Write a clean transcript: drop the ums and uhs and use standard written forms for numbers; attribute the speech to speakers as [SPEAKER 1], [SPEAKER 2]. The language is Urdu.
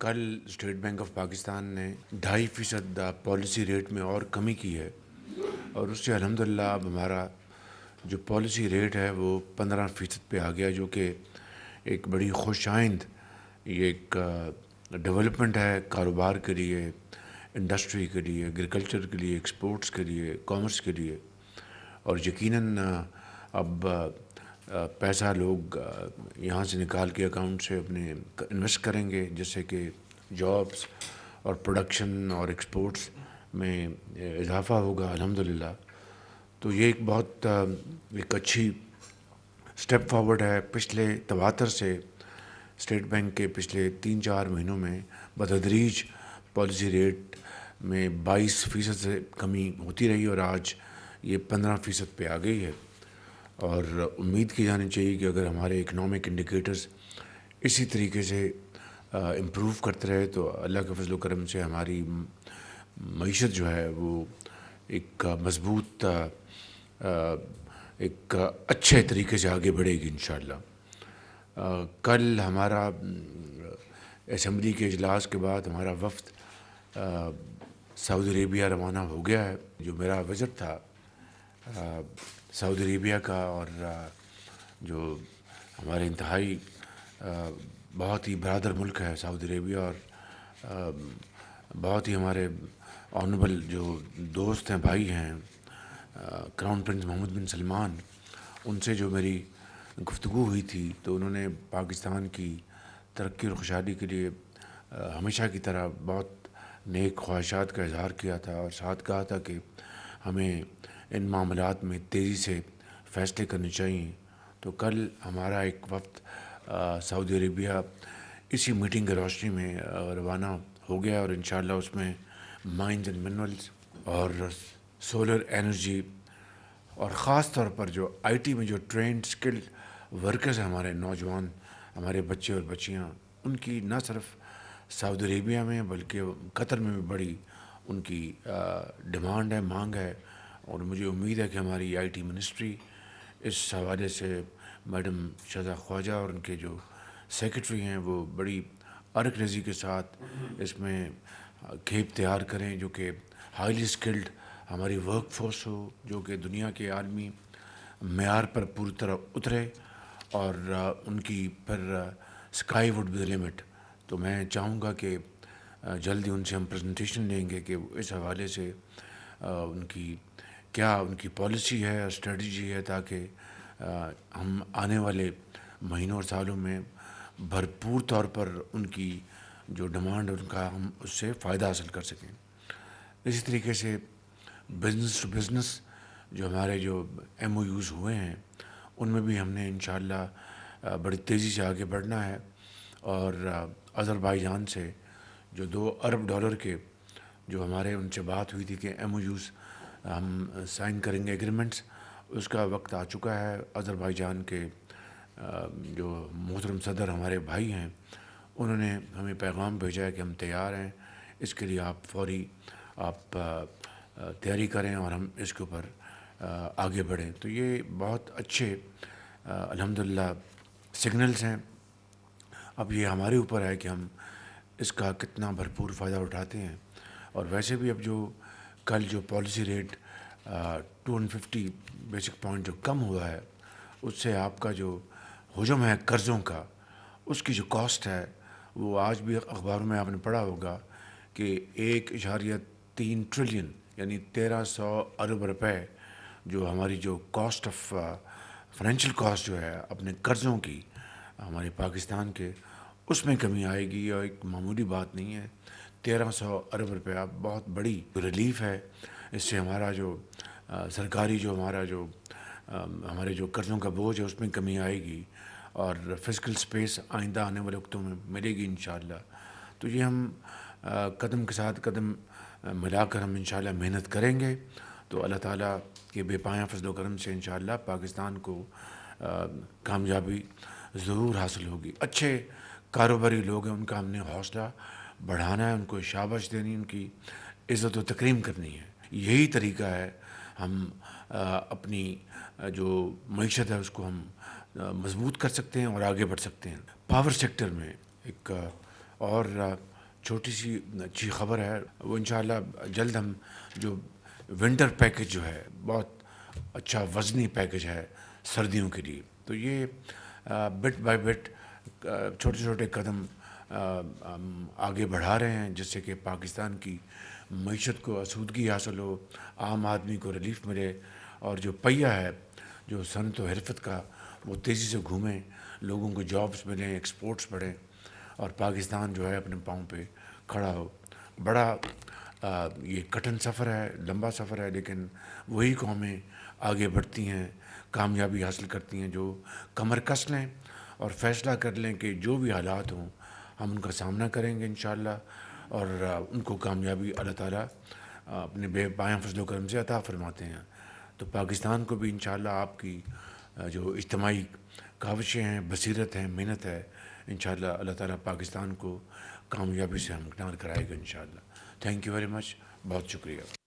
[SPEAKER 1] کل اسٹیٹ بینک آف پاکستان نے 2.5% پالیسی ریٹ میں اور کمی کی ہے، اور اس سے الحمدللہ اب ہمارا جو پالیسی ریٹ ہے وہ 15% پہ آ گیا، جو کہ ایک بڑی خوش آئند یہ ایک ڈیولپمنٹ ہے کاروبار کے لیے، انڈسٹری کے لیے، ایگریکلچر کے لیے، ایکسپورٹس کے لیے، کامرس کے لیے۔ اور یقیناً اب پیسہ لوگ یہاں سے نکال کے اکاؤنٹ سے اپنے انویسٹ کریں گے، جس سے کہ جابس اور پروڈکشن اور ایکسپورٹس میں اضافہ ہوگا الحمدللہ۔ تو یہ ایک بہت ایک اچھی اسٹیپ فارورڈ ہے۔ پچھلے تواتر سے اسٹیٹ بینک کے پچھلے 3-4 مہینوں میں بتدریج پالیسی ریٹ میں 22% سے کمی ہوتی رہی، اور آج یہ 15% پہ آ گئی ہے۔ اور امید کی جانی چاہیے کہ اگر ہمارے اکنامک انڈیکیٹرز اسی طریقے سے امپروو کرتے رہے تو اللہ کے فضل و کرم سے ہماری معیشت جو ہے وہ ایک مضبوط ایک اچھے طریقے سے آگے بڑھے گی انشاءاللہ۔ کل ہمارا اسمبلی کے اجلاس کے بعد ہمارا وفد سعودی عربیہ روانہ ہو گیا ہے۔ جو میرا وزٹ تھا سعودی عربیہ کا، اور جو ہمارے انتہائی بہت ہی برادر ملک ہے سعودی عربیہ، اور بہت ہی ہمارے آنریبل جو دوست ہیں، بھائی ہیں، کراؤن پرنس محمد بن سلمان، ان سے جو میری گفتگو ہوئی تھی تو انہوں نے پاکستان کی ترقی اور خوشحالی کے لیے ہمیشہ کی طرح بہت نیک خواہشات کا اظہار کیا تھا، اور ساتھ کہا تھا کہ ہمیں ان معاملات میں تیزی سے فیصلے کرنے چاہیے۔ تو کل ہمارا ایک وفد سعودی عربیہ اسی میٹنگ کی روشنی میں روانہ ہو گیا، اور انشاءاللہ اس میں مائنز اینڈ منرلز اور سولر انرجی، اور خاص طور پر جو آئی ٹی میں جو ٹرینڈ اسکلڈ ورکرز ہیں، ہمارے نوجوان، ہمارے بچے اور بچیاں، ان کی نہ صرف سعودی عربیہ میں بلکہ قطر میں بھی بڑی ان کی ڈیمانڈ ہے، مانگ ہے۔ اور مجھے امید ہے کہ ہماری آئی ٹی منسٹری اس حوالے سے میڈم شہزاد خواجہ اور ان کے جو سیکرٹری ہیں وہ بڑی عرق ریزی کے ساتھ اس میں کھیپ تیار کریں، جو کہ ہائیلی اسکلڈ ہماری ورک فورس ہو، جو کہ دنیا کے عالمی معیار پر پوری طرح اترے، اور ان کی پھر sky would be the limit. تو میں چاہوں گا کہ جلدی ان سے ہم پریزنٹیشن لیں گے کہ اس حوالے سے ان کی کیا ان کی پالیسی ہے، اسٹریٹجی ہے، تاکہ ہم آنے والے مہینوں اور سالوں میں بھرپور طور پر ان کی جو ڈیمانڈ ہے ان کا ہم اس سے فائدہ حاصل کر سکیں۔ اسی طریقے سے بزنس ٹو بزنس جو ہمارے جو ایم او یوز ہوئے ہیں، ان میں بھی ہم نے انشاءاللہ بڑی تیزی سے آگے بڑھنا ہے، اور آذربائیجان سے جو $2 ارب کے جو ہمارے ان سے بات ہوئی تھی کہ ایم او یوز ہم سائن کریں گے ایگریمنٹس، اس کا وقت آ چکا ہے۔ آذربائیجان کے جو محترم صدر ہمارے بھائی ہیں، انہوں نے ہمیں پیغام بھیجا ہے کہ ہم تیار ہیں، اس کے لیے آپ فوری تیاری کریں اور ہم اس کے اوپر آگے بڑھیں۔ تو یہ بہت اچھے الحمدللہ سگنلز ہیں۔ اب یہ ہمارے اوپر ہے کہ ہم اس کا کتنا بھرپور فائدہ اٹھاتے ہیں۔ اور ویسے بھی اب جو کل جو پالیسی ریٹ 250 بیسک پوائنٹ جو کم ہوا ہے، اس سے آپ کا جو حجم ہے قرضوں کا، اس کی جو کاسٹ ہے وہ آج بھی اخباروں میں آپ نے پڑھا ہوگا کہ 1.3 ٹریلین یعنی 1300 ارب روپے جو ہماری جو کاسٹ آف فائنینشیل کاسٹ جو ہے اپنے قرضوں کی ہمارے پاکستان کے، اس میں کمی آئے گی، اور ایک معمولی بات نہیں ہے۔ 1300 ارب روپیہ بہت بڑی ریلیف ہے۔ اس سے ہمارا جو سرکاری جو ہمارا جو ہمارے جو قرضوں کا بوجھ ہے اس میں کمی آئے گی، اور فزیکل سپیس آئندہ آنے والے وقتوں میں ملے گی انشاءاللہ۔ تو یہ ہم قدم کے ساتھ قدم ملا کر ہم انشاءاللہ محنت کریں گے تو اللہ تعالیٰ کے بے پایاں فضل و کرم سے انشاءاللہ پاکستان کو کامیابی ضرور حاصل ہوگی۔ اچھے کاروباری لوگ ہیں، ان کا ہم نے حوصلہ بڑھانا ہے، ان کو شاباش دینی، ان کی عزت و تکریم کرنی ہے۔ یہی طریقہ ہے ہم اپنی جو معیشت ہے اس کو ہم مضبوط کر سکتے ہیں اور آگے بڑھ سکتے ہیں۔ پاور سیکٹر میں ایک اور چھوٹی سی اچھی خبر ہے، وہ انشاءاللہ جلد ہم جو ونٹر پیکج جو ہے، بہت اچھا وزنی پیکج ہے سردیوں کے لیے، تو یہ بٹ بائی بٹ چھوٹے چھوٹے قدم ہم آگے بڑھا رہے ہیں، جس سے کہ پاکستان کی معیشت کو آسودگی حاصل ہو، عام آدمی کو ریلیف ملے، اور جو پہیہ ہے جو صنعت و حرفت کا، وہ تیزی سے گھومیں، لوگوں کو جابس ملیں، ایکسپورٹس بڑھیں، اور پاکستان جو ہے اپنے پاؤں پہ کھڑا ہو۔ بڑا یہ کٹھن سفر ہے، لمبا سفر ہے، لیکن وہی قومیں آگے بڑھتی ہیں، کامیابی حاصل کرتی ہیں جو کمر کس لیں اور فیصلہ کر لیں کہ جو بھی حالات ہوں ہم ان کا سامنا کریں گے انشاءاللہ، اور ان کو کامیابی اللہ تعالیٰ اپنے بے پایاں فضل و کرم سے عطا فرماتے ہیں۔ تو پاکستان کو بھی انشاءاللہ آپ کی جو اجتماعی کاوشیں ہیں، بصیرت ہے، محنت ہے، انشاءاللہ اللہ تعالیٰ پاکستان کو کامیابی سے ہمکنار کرائے گا انشاءاللہ۔ تھینک یو ویری مچ، بہت شکریہ۔